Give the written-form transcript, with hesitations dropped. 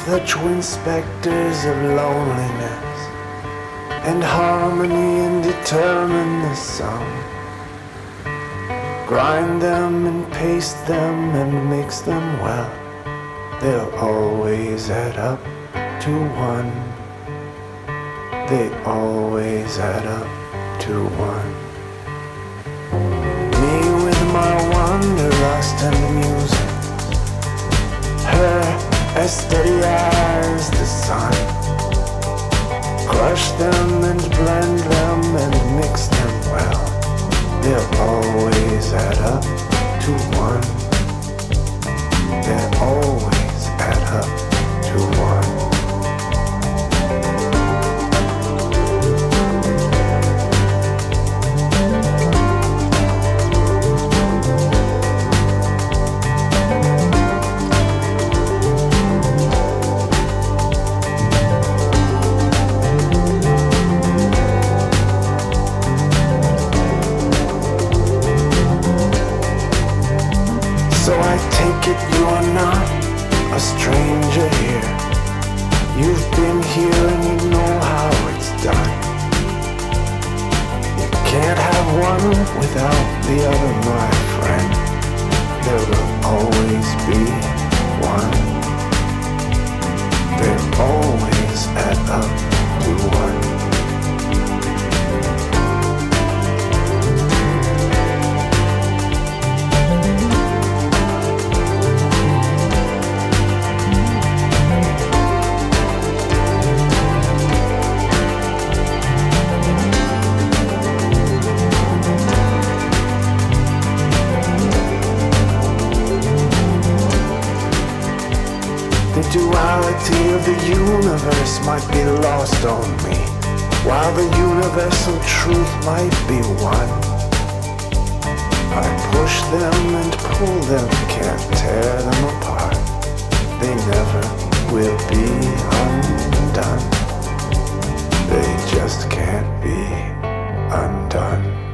the twin specters of loneliness and harmony, and determine the sum. Grind them and paste them and mix them well. They'll always add up to one. They always add up to one. Me with my wanderlust and music, her as steady as the sun. Crush them and blend them and mix them well. They'll always add up to one. They'll always add up to one. So I take it you're not a stranger here. You've been here and you know how it's done. You can't have one without the other, my friend. There will always be one. They always add up to one. The duality of the universe might be lost on me, while the universal truth might be one. I push them and pull them, can't tear them apart. They never will be undone. They just can't be undone.